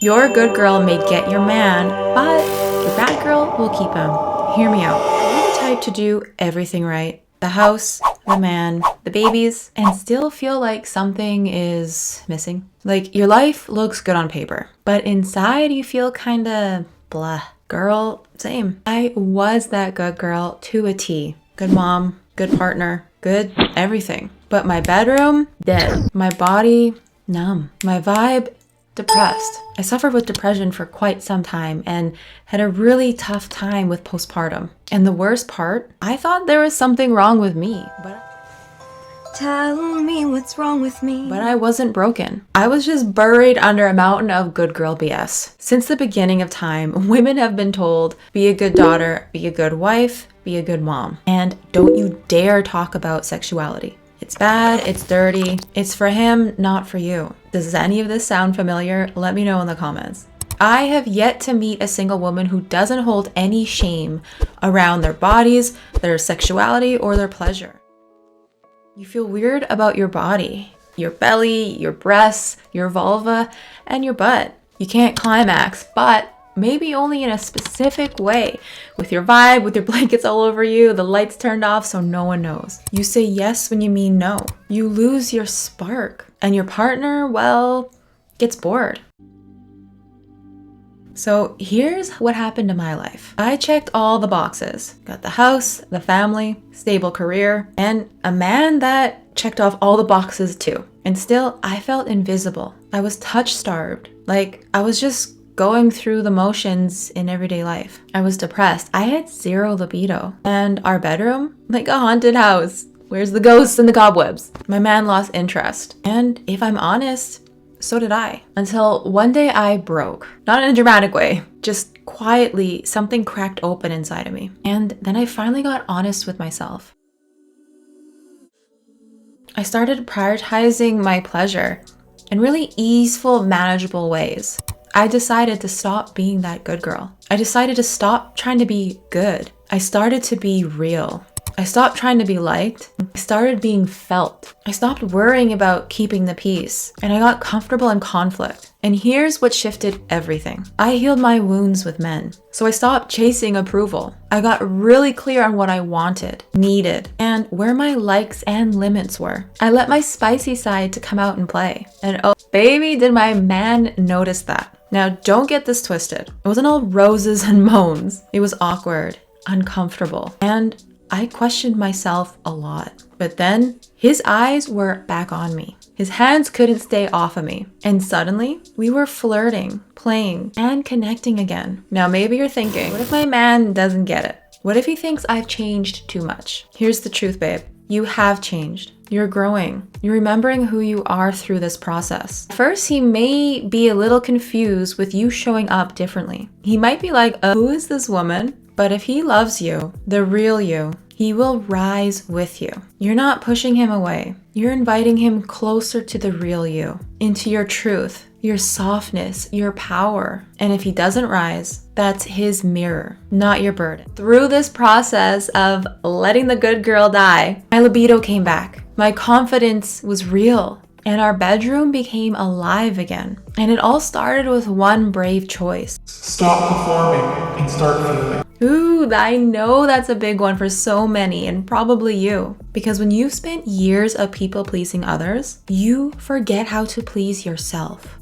Your good girl may get your man, but your bad girl will keep him. Hear me out. You're the type to do everything right. The house, the man, the babies, and still feel like something is missing. Like your life looks good on paper, but inside you feel kinda blah. Girl, same. I was that good girl to a T. Good mom, good partner, good everything. But my bedroom, dead. My body, numb. My vibe, depressed. I suffered with depression for quite some time and had a really tough time with postpartum. And the worst part, I thought there was something wrong with me. Tell me what's wrong with me. But I wasn't broken. I was just buried under a mountain of good girl BS. Since the beginning of time, women have been told, be a good daughter, be a good wife, be a good mom. And don't you dare talk about sexuality. It's bad, it's dirty, it's for him, not for you. Does any of this sound familiar? Let me know in the comments. I have yet to meet a single woman who doesn't hold any shame around their bodies, their sexuality, or their pleasure. You feel weird about your body, your belly, your breasts, your vulva, and your butt. You can't climax, but maybe only in a specific way, with your vibe, with your blankets all over you, the lights turned off so no one knows. You say yes when you mean no. You lose your spark, and your partner, well, gets bored. So here's what happened to my life. I checked all the boxes. Got the house, the family, stable career, and a man that checked off all the boxes too. And still, I felt invisible. I was touch-starved. Like, I was just going through the motions in everyday life. I was depressed. I had zero libido. And our bedroom? Like a haunted house. Where's the ghosts and the cobwebs? My man lost interest. And if I'm honest, so did I. Until one day I broke. Not in a dramatic way. Just quietly, something cracked open inside of me. And then I finally got honest with myself. I started prioritizing my pleasure in really easeful, manageable ways. I decided to stop being that good girl. I decided to stop trying to be good. I started to be real. I stopped trying to be liked. I started being felt. I stopped worrying about keeping the peace. And I got comfortable in conflict. And here's what shifted everything. I healed my wounds with men. So I stopped chasing approval. I got really clear on what I wanted, needed, and where my likes and limits were. I let my spicy side to come out and play. And oh, baby, did my man notice that. Now, don't get this twisted. It wasn't all roses and moans. It was awkward, uncomfortable, and I questioned myself a lot. But then his eyes were back on me. His hands couldn't stay off of me. And suddenly we were flirting, playing, and connecting again. Now maybe you're thinking, what if my man doesn't get it? What if he thinks I've changed too much? Here's the truth, babe. You have changed. You're growing. You're remembering who you are through this process. First, he may be a little confused with you showing up differently. He might be like, who is this woman? But if he loves you, the real you, he will rise with you. You're not pushing him away. You're inviting him closer to the real you, into your truth, your softness, your power. And if he doesn't rise, that's his mirror, not your burden. Through this process of letting the good girl die, my libido came back. My confidence was real. And our bedroom became alive again. And it all started with one brave choice. Stop performing and start feeling. Ooh, I know that's a big one for so many, and probably you. Because when you've spent years of people-pleasing others, you forget how to please yourself.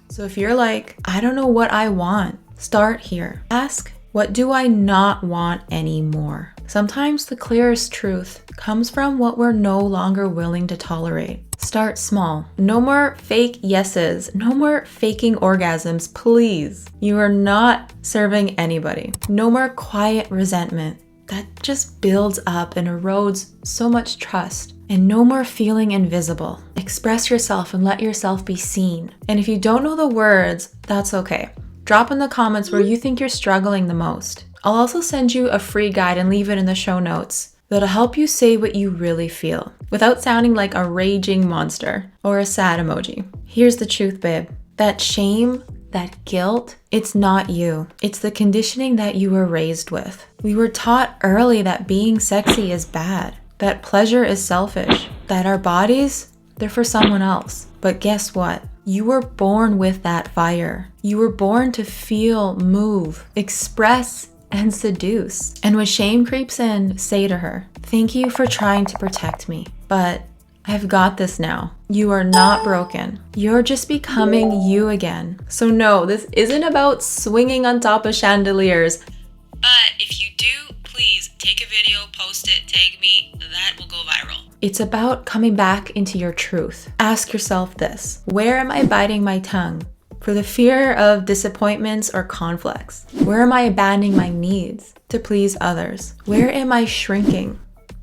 So if you're like, I don't know what I want, start here. Ask, what do I not want anymore? Sometimes the clearest truth comes from what we're no longer willing to tolerate. Start small. No more fake yeses. No more faking orgasms, please. You are not serving anybody. No more quiet resentment. That just builds up and erodes so much trust. And no more feeling invisible. Express yourself and let yourself be seen. And if you don't know the words, that's okay. Drop in the comments where you think you're struggling the most. I'll also send you a free guide and leave it in the show notes that'll help you say what you really feel without sounding like a raging monster or a sad emoji. Here's the truth, babe. That shame, that guilt, it's not you. It's the conditioning that you were raised with. We were taught early that being sexy is bad, that pleasure is selfish, that our bodies, they're for someone else. But guess what? You were born with that fire. You were born to feel, move, express, and seduce. And when shame creeps in, say to her, thank you for trying to protect me, but I've got this now. You are not broken. You're just becoming you again. So no, this isn't about swinging on top of chandeliers. But if you do, please take a video, post it, tag me, that will go viral. It's about coming back into your truth. Ask yourself this: where am I biting my tongue for the fear of disappointments or conflicts? Where am I abandoning my needs to please others? Where am I shrinking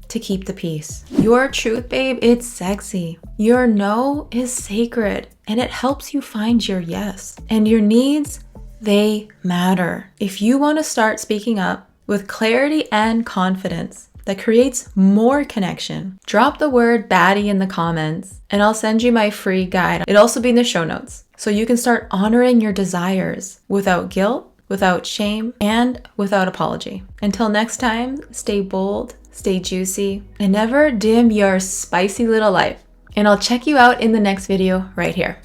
to keep the peace? Your truth, babe, it's sexy. Your no is sacred, and it helps you find your yes. And your needs, they matter. If you want to start speaking up with clarity and confidence that creates more connection, drop the word baddie in the comments and I'll send you my free guide. It'll also be in the show notes so you can start honoring your desires without guilt, without shame, and without apology. Until next time, stay bold, stay juicy, and never dim your spicy little life. And I'll check you out in the next video right here.